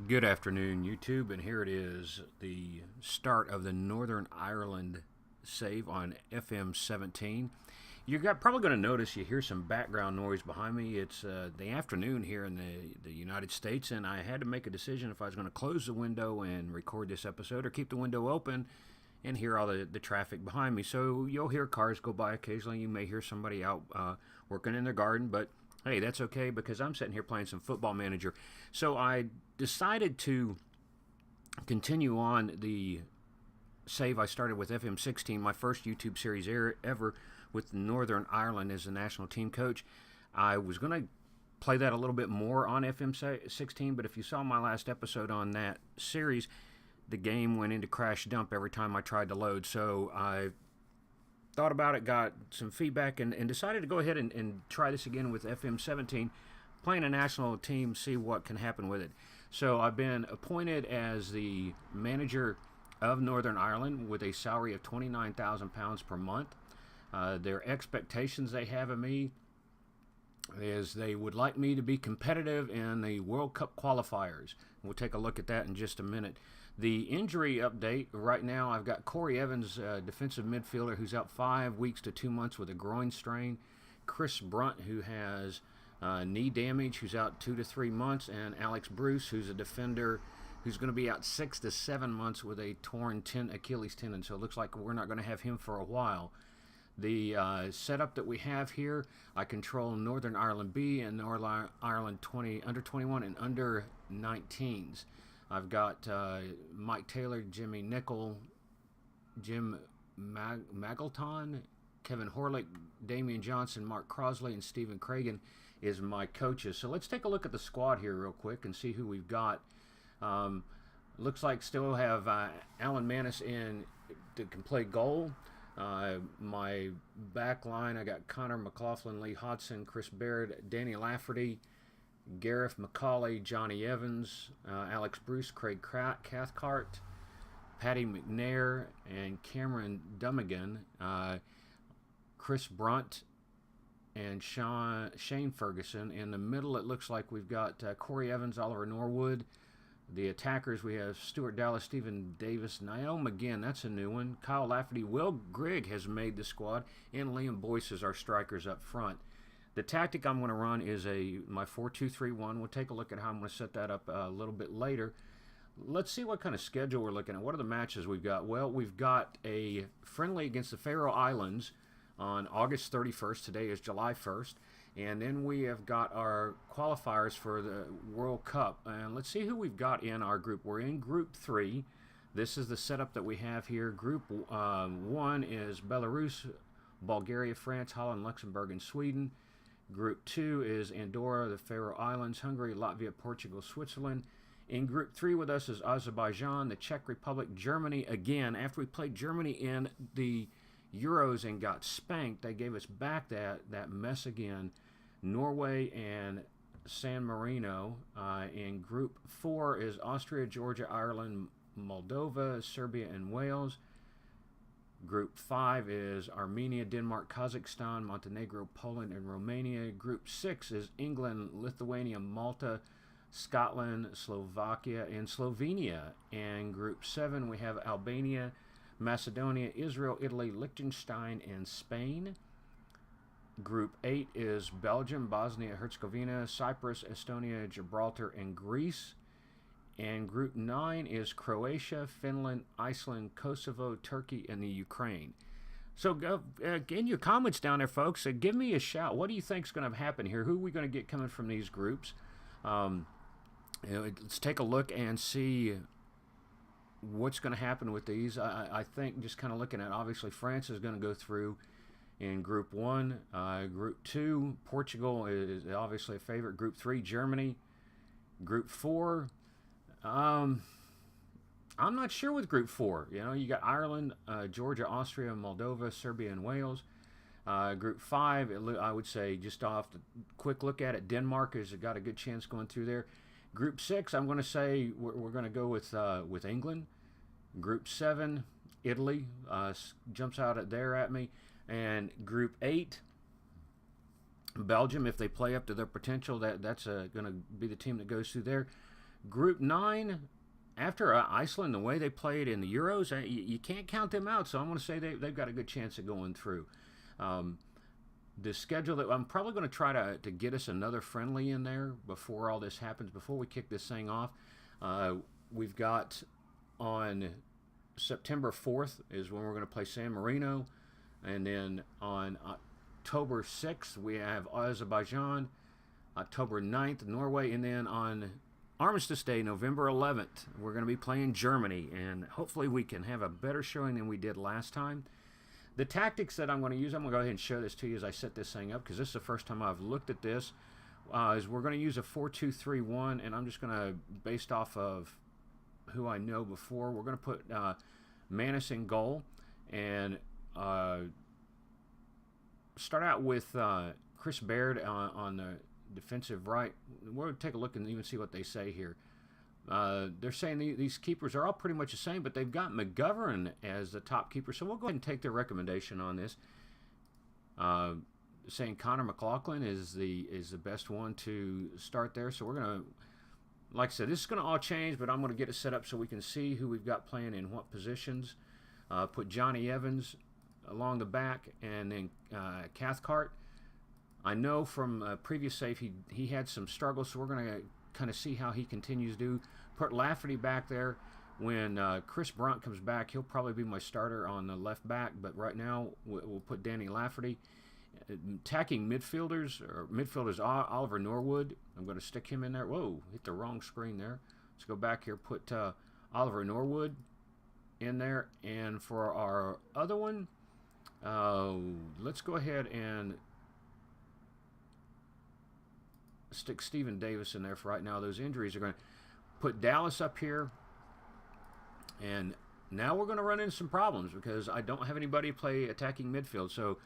Good afternoon, YouTube, and here it is, the start of the Northern Ireland save on FM17. Probably going to notice you hear some background noise behind me. It's the afternoon here in the United States, and I had to make a decision if I was going to close the window and record this episode or keep the window open and hear all the traffic behind me. So you'll hear cars go by occasionally. You may hear somebody out working in their garden, but hey, that's okay because I'm sitting here playing some Football Manager. So I decided to continue on the save I started with FM16, my first YouTube series ever with Northern Ireland as the national team coach. I was going to play that a little bit more on FM16, but if you saw my last episode on that series, the game went into crash dump every time I tried to load. So I thought about it, got some feedback, and decided to go ahead and try this again with FM17, playing a national team, see what can happen with it. So I've been appointed as the manager of Northern Ireland with a salary of £29,000 per month. Their expectations they have of me is they would like me to be competitive in the World Cup qualifiers. We'll take a look at that in just a minute. The injury update, right now I've got Corey Evans, defensive midfielder, who's out 5 weeks to 2 months with a groin strain. Chris Brunt, who has knee damage, who's out 2 to 3 months. And Alex Bruce, who's a defender, who's going to be out 6 to 7 months with a torn Achilles tendon. So it looks like we're not going to have him for a while. The setup that we have here, I control Northern Ireland B and Northern Ireland under 21 and under 19s. I've got Mike Taylor, Jimmy Nickel, Jim Magleton, Kevin Horlick, Damian Johnson, Mark Crosley, and Stephen Cragen is my coaches. So let's take a look at the squad here real quick and see who we've got. Looks like still have Alan Manis in that can play goal. My back line, I got Connor McLaughlin, Lee Hodson, Chris Baird, Danny Lafferty, Gareth McCauley, Johnny Evans, Alex Bruce, Craig Cathcart, Paddy McNair, and Cameron Dummigan, Chris Brunt, and Shane Ferguson. In the middle, it looks like we've got Corey Evans, Oliver Norwood. The attackers, we have Stuart Dallas, Stephen Davis, Niall McGinn, that's a new one. Kyle Lafferty, Will Grigg has made the squad, and Liam Boyce is our strikers up front. The tactic I'm going to run is my 4-2-3-1. We'll take a look at how I'm going to set that up a little bit later. Let's see what kind of schedule we're looking at. What are the matches we've got? Well, we've got a friendly against the Faroe Islands on August 31st. Today is July 1st. And then we have got our qualifiers for the World Cup. And let's see who we've got in our group. We're in Group 3. This is the setup that we have here. Group 1 is Belarus, Bulgaria, France, Holland, Luxembourg, and Sweden. Group 2 is Andorra, the Faroe Islands, Hungary, Latvia, Portugal, Switzerland. In Group 3 with us is Azerbaijan, the Czech Republic, Germany. Again, after we played Germany in the Euros and got spanked, they gave us back that mess again. Norway and San Marino. In Group 4 is Austria, Georgia, Ireland, Moldova, Serbia, and Wales. Group 5 is Armenia, Denmark, Kazakhstan, Montenegro, Poland, and Romania. Group 6 is England, Lithuania, Malta, Scotland, Slovakia, and Slovenia. And Group 7 we have Albania, Macedonia, Israel, Italy, Liechtenstein, and Spain. Group 8 is Belgium, Bosnia, Herzegovina, Cyprus, Estonia, Gibraltar, and Greece. And Group 9 is Croatia, Finland, Iceland, Kosovo, Turkey, and the Ukraine. So in your comments down there, folks, give me a shout. What do you think is going to happen here? Who are we going to get coming from these groups? Let's take a look and see what's going to happen with these. I think just kind of looking at, obviously, France is going to go through in Group 1. Group 2, Portugal is obviously a favorite. Group 3, Germany. Group 4, I'm not sure with Group 4. You know, you got Ireland, Georgia, Austria, Moldova, Serbia, and Wales. Group 5, I would say, just off the quick look at it, Denmark has got a good chance going through there. Group 6, I'm going to say we're going to go with England. Group 7, Italy jumps out there at me. And Group 8, Belgium, if they play up to their potential, that's going to be the team that goes through there. Group 9, after Iceland, the way they played in the Euros, you can't count them out. So I'm going to say they've got a good chance of going through. The schedule that I'm probably going to try to get us another friendly in there before all this happens, before we kick this thing off. We've got on September 4th is when we're going to play San Marino, and then on October 6th we have Azerbaijan, October 9th Norway, and then on Armistice Day, November 11th, we're going to be playing Germany, and hopefully we can have a better showing than we did last time. The tactics that I'm going to use, I'm going to go ahead and show this to you as I set this thing up, because this is the first time I've looked at this, is we're going to use a 4-2-3-1, and I'm just going to, based off of who I know before, we're going to put Manis in goal, and start out with Chris Baird on the defensive right. We'll take a look and even see what they say here. They're saying these keepers are all pretty much the same, but they've got McGovern as the top keeper. So we'll go ahead and take their recommendation on this. Saying Connor McLaughlin is the best one to start there. So we're going to, like I said, this is going to all change, but I'm going to get it set up so we can see who we've got playing in what positions. Put Johnny Evans along the back, and then Cathcart. I know from a previous save he had some struggles, so we're going to kind of see how he continues to do. Put Lafferty back there. When Chris Brunt comes back, he'll probably be my starter on the left back, but right now we'll put Danny Lafferty. Attacking midfielders, Oliver Norwood. I'm going to stick him in there. Whoa, hit the wrong screen there. Let's go back here, put Oliver Norwood in there. And for our other one, let's go ahead and stick Stephen Davis in there for right now. Those injuries are going to put Dallas up here, and now we're going to run into some problems because I don't have anybody play attacking midfield, so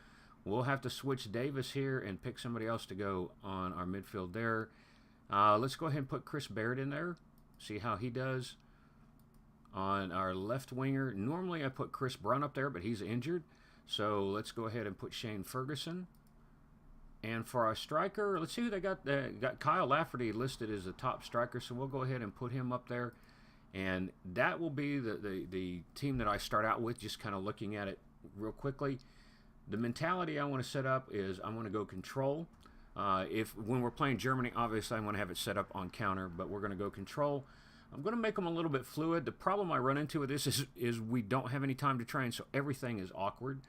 we'll have to switch Davis here and pick somebody else to go on our midfield there. Let's go ahead and put Chris Baird in there, see how he does. On our left winger, normally I put Chris Brunt up there, but he's injured, so let's go ahead and put Shane Ferguson. And for our striker, let's see who they got. Got Kyle Lafferty listed as the top striker, so we'll go ahead and put him up there. And that will be the team that I start out with, just kind of looking at it real quickly. The mentality I want to set up is I'm going to go control. When we're playing Germany, obviously I'm going to have it set up on counter, but we're going to go control. I'm going to make them a little bit fluid. The problem I run into with this is we don't have any time to train, so everything is awkward.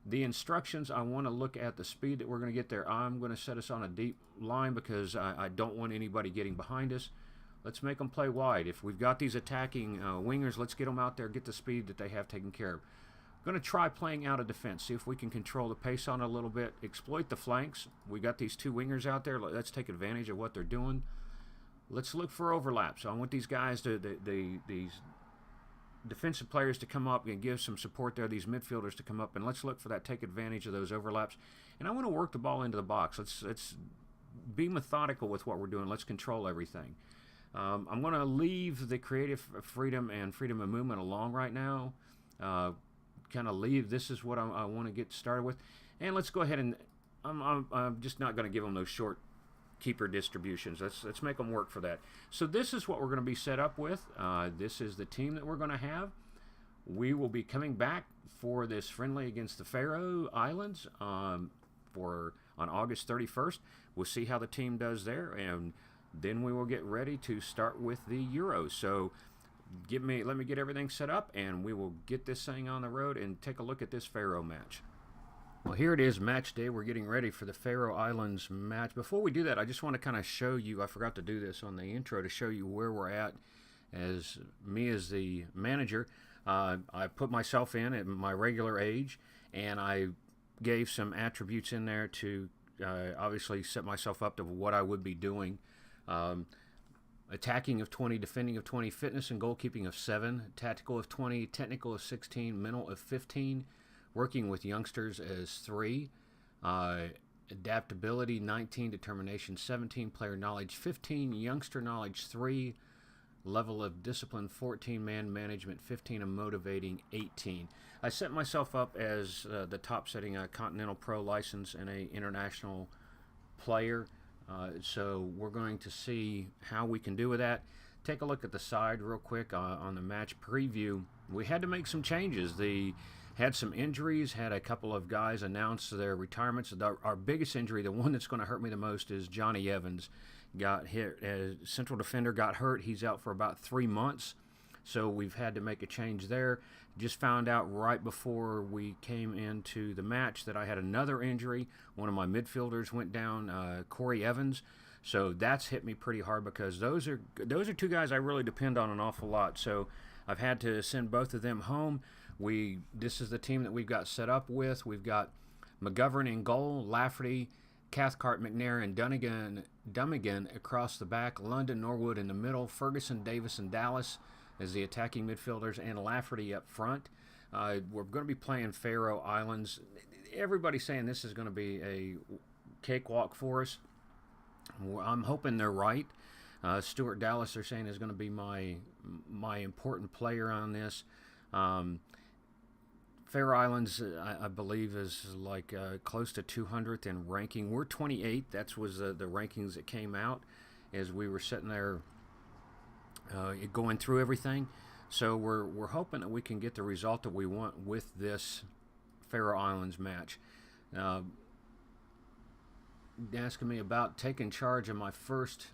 The instructions, I want to look at the speed that we're going to get there. I'm going to set us on a deep line because I don't want anybody getting behind us. Let's make them play wide. If we've got these attacking wingers, let's get them out there, get the speed that they have taken care of. I'm going to try playing out of defense, see if we can control the pace on it a little bit, exploit the flanks. We got these two wingers out there. Let's take advantage of what they're doing. Let's look for overlap. So I want these guys, these defensive players to come up and give some support there, these midfielders to come up, and let's look for that, take advantage of those overlaps. And I want to work the ball into the box. Let's be methodical with what we're doing. Let's control everything. I'm going to leave the creative freedom and freedom of movement alone right now. Kind of leave. This is what I want to get started with. And let's go ahead and I'm just not going to give them those short keeper distributions. Let's make them work for that. So this is what we're going to be set up with. This is the team that we're going to have. We will be coming back for this friendly against the Faroe Islands on August 31st. We'll see how the team does there, and then we will get ready to start with the Euros. So let me get everything set up, and we will get this thing on the road and take a look at this Faroe match. Well, here it is, match day. We're getting ready for the Faroe Islands match. Before we do that, I just want to kind of show you, I forgot to do this on the intro, to show you where we're at as me as the manager. I put myself in at my regular age, and I gave some attributes in there to obviously set myself up to what I would be doing. Attacking of 20, defending of 20, fitness and goalkeeping of 7, tactical of 20, technical of 16, mental of 15, working with youngsters as 3, adaptability 19, determination 17, player knowledge 15, youngster knowledge 3, level of discipline 14, man management 15, and motivating 18. I set myself up as the top setting a Continental Pro license and a international player. So we're going to see how we can do with that. take a look at the side real quick on the match preview. We had to make some changes. Had some injuries, had a couple of guys announce their retirements. Our biggest injury, the one that's going to hurt me the most, is Johnny Evans. Got hit, central defender got hurt. He's out for about 3 months, so we've had to make a change there. Just found out right before we came into the match that I had another injury. One of my midfielders went down, Corey Evans. So that's hit me pretty hard because those are two guys I really depend on an awful lot. So I've had to send both of them home. This is the team that we've got set up with. We've got McGovern in goal, Lafferty, Cathcart, McNair, and Dummigan across the back, London, Norwood in the middle, Ferguson, Davis, and Dallas as the attacking midfielders, and Lafferty up front. We're going to be playing Faroe Islands. Everybody's saying this is going to be a cakewalk for us. I'm hoping they're right. Stuart Dallas, they're saying, is going to be my important player on this. Faroe Islands, I believe, is like close to 200th in ranking. We're 28th. That was the rankings that came out as we were sitting there going through everything. So we're hoping that we can get the result that we want with this Faroe Islands match. Asking me about taking charge of my first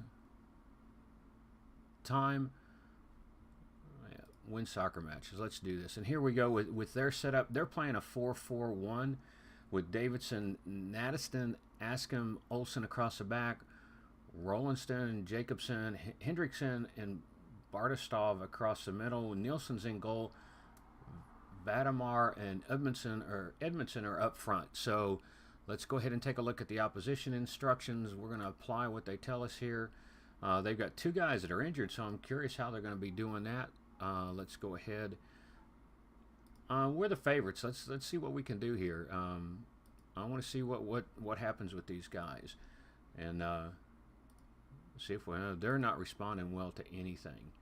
time win soccer matches. Let's do this. And here we go with their setup. They're playing a 4-4-1 with Davidson, Nadiston, Askham, Olsen across the back, Rollinston, Jacobson, Hendrickson, and Bartostov across the middle. Nielsen's in goal. Vadamar and Edmondson are up front. So let's go ahead and take a look at the opposition instructions. We're going to apply what they tell us here. They've got 2 guys that are injured, so I'm curious how they're going to be doing that. Let's go ahead. We're the favorites. Let's see what we can do here. I want to see what happens with these guys, and see if they're not responding well to anything.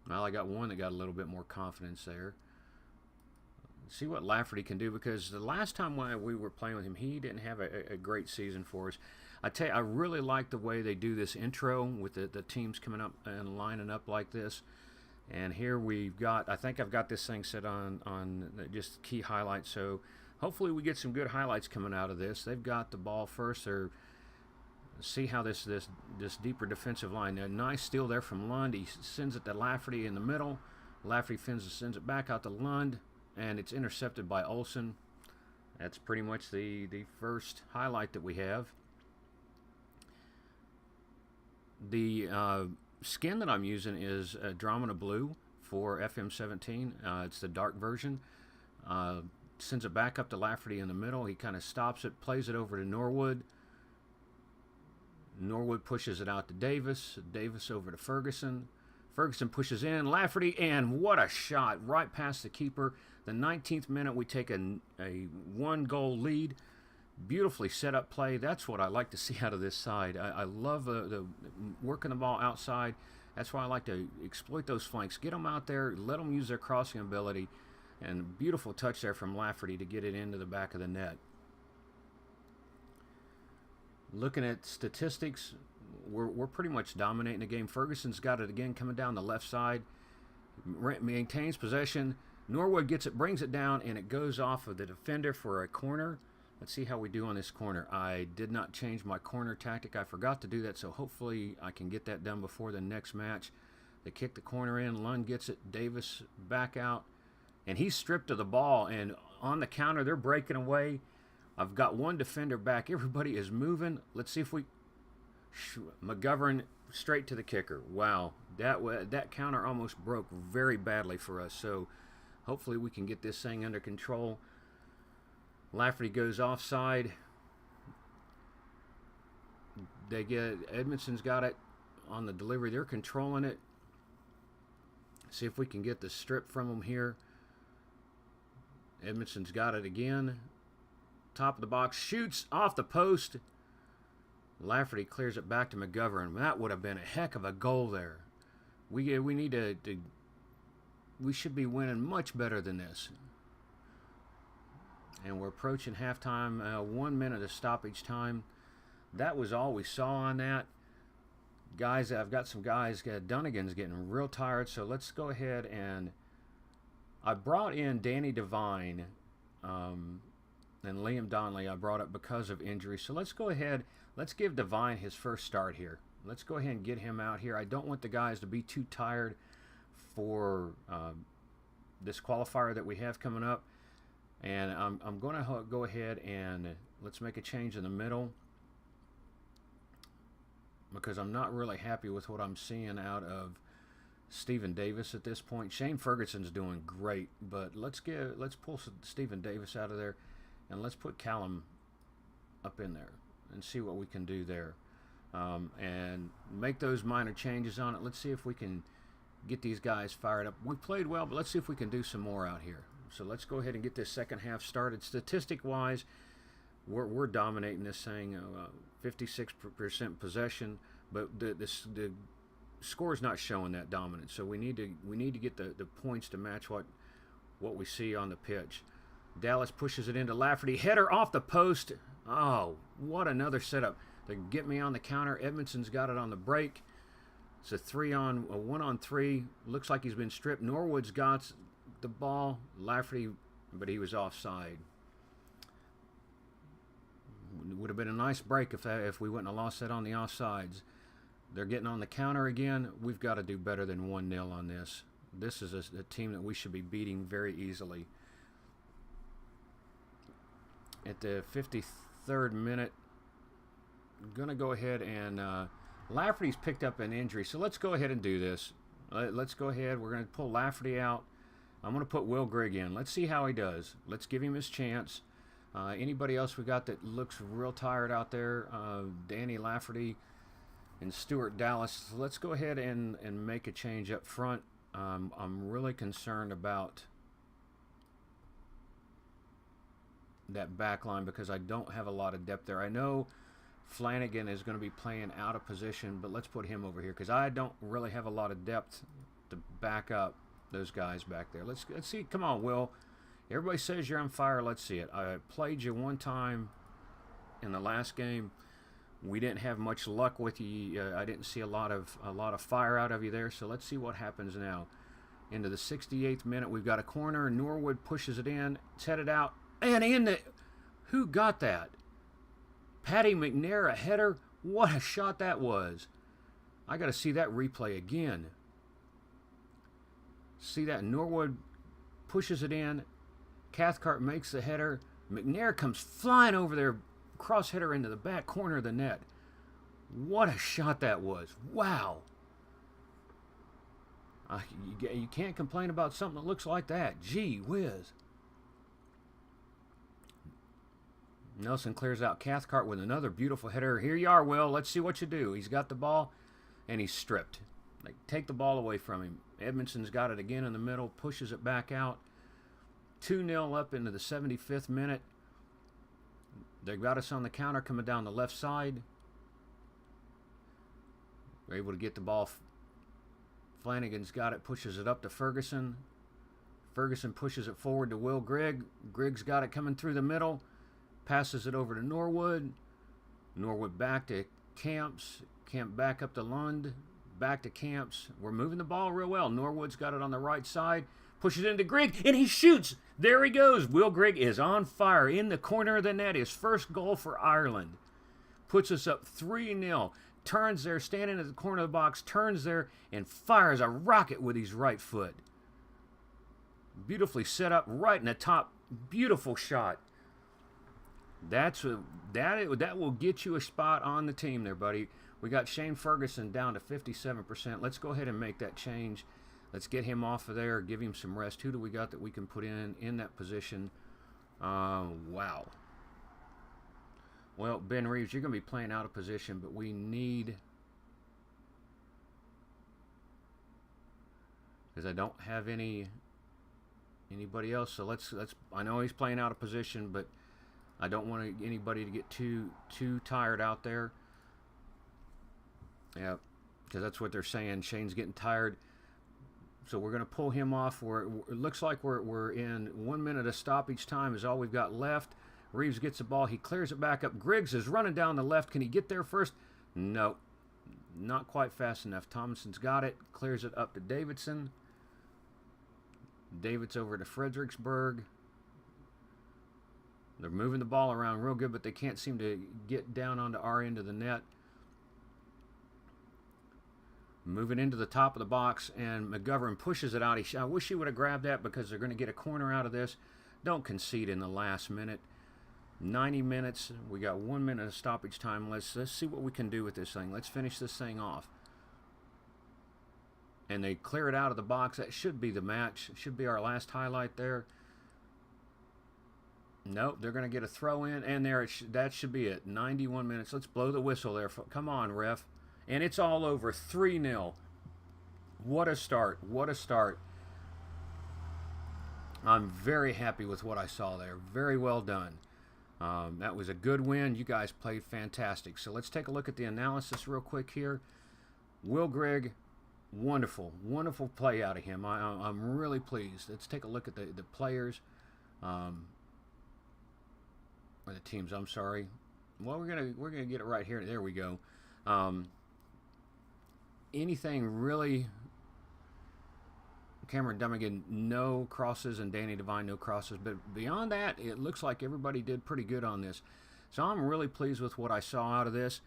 Well, I got one that got a little bit more confidence there. See what Lafferty can do, because the last time we were playing with him, he didn't have a great season for us. I tell you, I really like the way they do this intro with the teams coming up and lining up like this. And here we've got, I think I've got this thing set on just key highlights. So hopefully we get some good highlights coming out of this. They've got the ball first. See how this deeper defensive line. A nice steal there from Lund. He sends it to Lafferty in the middle. Lafferty sends it back out to Lund, and it's intercepted by Olsen. That's pretty much the first highlight that we have. The skin that I'm using is Dramina Blue for FM17. It's the dark version. Sends it back up to Lafferty in the middle. He kind of stops it, plays it over to Norwood. Norwood pushes it out to Davis. Davis over to Ferguson. Ferguson pushes in. Lafferty, and what a shot right past the keeper. The 19th minute, we take a 1-goal lead. Beautifully set up play. That's what I like to see out of this side. I love the working the ball outside. That's why I like to exploit those flanks. Get them out there. Let them use their crossing ability. And beautiful touch there from Lafferty to get it into the back of the net. Looking at statistics, we're pretty much dominating the game. Ferguson's got it again coming down the left side. Maintains possession. Norwood gets it, brings it down, and it goes off of the defender for a corner. Let's see how we do on this corner. I did not change my corner tactic. I forgot to do that, so hopefully I can get that done before the next match. They kick the corner in. Lund gets it. Davis back out. And he's stripped of the ball, and on the counter, they're breaking away. I've got one defender back. Everybody is moving. Let's see if we... McGovern straight to the kicker. Wow. That counter almost broke very badly for us, so hopefully we can get this thing under control. Lafferty goes offside. Edmondson's got it on the delivery. They're controlling it. See if we can get the strip from them here. Edmondson's got it again. Top of the box. Shoots off the post. Lafferty clears it back to McGovern. That would have been a heck of a goal there. We need to we should be winning much better than this. And we're approaching halftime. 1 minute of stoppage time. That was all we saw on that. Guys, I've got some guys. Dunnigan's getting real tired, so let's go ahead and I brought in Danny Devine and Liam Donnelly. I brought up because of injury, so let's go ahead. Let's give Devine his first start here. Let's go ahead and get him out here. I don't want the guys to be too tired for this qualifier that we have coming up, and I'm going to go ahead and let's make a change in the middle, because I'm not really happy with what I'm seeing out of Stephen Davis at this point. Shane Ferguson's doing great, but let's pull Stephen Davis out of there, and let's put Callum up in there and see what we can do there, and make those minor changes on it. Let's see if we can get these guys fired up. We played well, but let's see if we can do some more out here. So let's go ahead and get this second half started. Statistic-wise, we're dominating this thing, 56% possession, but the score's not showing that dominance. So we need to get the points to match what we see on the pitch. Dallas pushes it into Lafferty, header off the post. Oh, what another setup to get me on the counter. Edmondson's got it on the break. It's a 1-on-3. Looks like he's been stripped. Norwood's got the ball. Lafferty, but he was offside. Would have been a nice break if we wouldn't have lost that on the offsides. They're getting on the counter again. We've got to do better than 1-0 on this. This is a team that we should be beating very easily. At the 53rd minute, I'm going to go ahead and Lafferty's picked up an injury, so let's go ahead and do this. Let's go ahead. We're going to pull Lafferty out. I'm going to put Will Grigg in. Let's see how he does. Let's give him his chance. Anybody else we got that looks real tired out there? Danny Lafferty and Stuart Dallas. So let's go ahead and make a change up front. I'm really concerned about that back line because I don't have a lot of depth there. I know Flanagan is going to be playing out of position, but let's put him over here because I don't really have a lot of depth to back up those guys back there. Let's see. Come on, Will. Everybody says you're on fire. Let's see it. I played you one time in the last game. We didn't have much luck with you. I didn't see a lot of fire out of you there. So let's see what happens now. Into the 68th minute, we've got a corner. Norwood pushes it in. It's headed out. And in the... Who got that? Paddy McNair, a header. What a shot that was. I got to see that replay again. See that? Norwood pushes it in. Cathcart makes the header. McNair comes flying over there. Cross header into the back corner of the net. What a shot that was. Wow. You can't complain about something that looks like that. Gee whiz. Nelson clears out Cathcart with another beautiful header. Here you are, Will. Let's see what you do. He's got the ball, and he's stripped. Like, take the ball away from him. Edmondson's got it again in the middle, pushes it back out. 2-0 up into the 75th minute. They've got us on the counter coming down the left side. They're able to get the ball. Flanagan's got it, pushes it up to Ferguson. Ferguson pushes it forward to Will Grigg. Grigg's got it coming through the middle. Passes it over to Norwood. Norwood back to Camps. Camp back up to Lund. Back to Camps. We're moving the ball real well. Norwood's got it on the right side. Pushes it into Grigg, and he shoots. There he goes. Will Grigg is on fire in the corner of the net. His first goal for Ireland. Puts us up 3-0. Turns there, standing at the corner of the box, turns there, and fires a rocket with his right foot. Beautifully set up right in the top. Beautiful shot. That will get you a spot on the team there, buddy. We got Shane Ferguson down to 57%. Let's go ahead and make that change. Let's get him off of there, give him some rest. Who do we got that we can put in that position? Wow. Well, Ben Reeves, you're going to be playing out of position, but we need... Because I don't have anybody else, so let's. I know he's playing out of position, but I don't want anybody to get too tired out there. Yeah, because that's what they're saying. Shane's getting tired. So we're going to pull him off. It looks like we're in 1 minute of stoppage time is all we've got left. Reeves gets the ball. He clears it back up. Griggs is running down the left. Can he get there first? No. Not quite fast enough. Thomason's got it. Clears it up to Davidson. David's over to Fredericksburg. They're moving the ball around real good, but they can't seem to get down onto our end of the net. Moving into the top of the box, and McGovern pushes it out. I wish he would have grabbed that because they're going to get a corner out of this. Don't concede in the last minute. 90 minutes. We got 1 minute of stoppage time. Let's see what we can do with this thing. Let's finish this thing off. And they clear it out of the box. That should be the match. Should be our last highlight there. Nope, they're going to get a throw in, and there that should be it. 91 minutes. Let's blow the whistle there. Come on, ref. And it's all over. 3-0. What a start. What a start. I'm very happy with what I saw there. Very well done. That was a good win. You guys played fantastic. So let's take a look at the analysis real quick here. Will Grigg, wonderful. Wonderful play out of him. I'm really pleased. Let's take a look at the players. Or the teams, I'm sorry. Well, we're gonna get it right here. There we go. Anything really? Cameron Dummigan, no crosses, and Danny Devine, no crosses. But beyond that, it looks like everybody did pretty good on this. So I'm really pleased with what I saw out of this.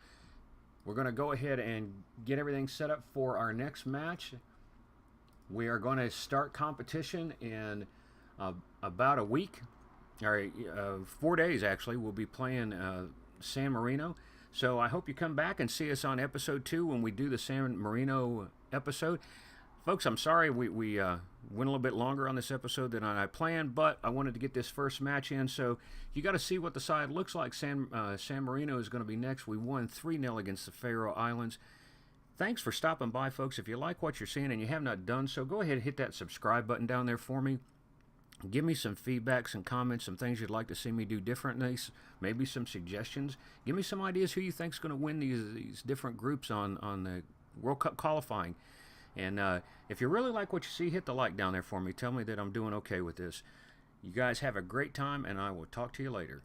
We're going to go ahead and get everything set up for our next match. We are going to start competition in about a week. All right, 4 days actually. We'll be playing San Marino. So I hope you come back and see us on episode 2 when we do the San Marino episode. Folks, I'm sorry we went a little bit longer on this episode than I planned, but I wanted to get this first match in. So you got to see what the side looks like. San Marino is going to be next. We won 3-0 against the Faroe Islands. Thanks for stopping by, folks. If you like what you're seeing and you have not done so, go ahead and hit that subscribe button down there for me. Give me some feedback, some comments, some things you'd like to see me do differently, maybe some suggestions. Give me some ideas who you think is going to win these different groups on the World Cup qualifying. And if you really like what you see, hit the like down there for me. Tell me that I'm doing okay with this. You guys have a great time, and I will talk to you later.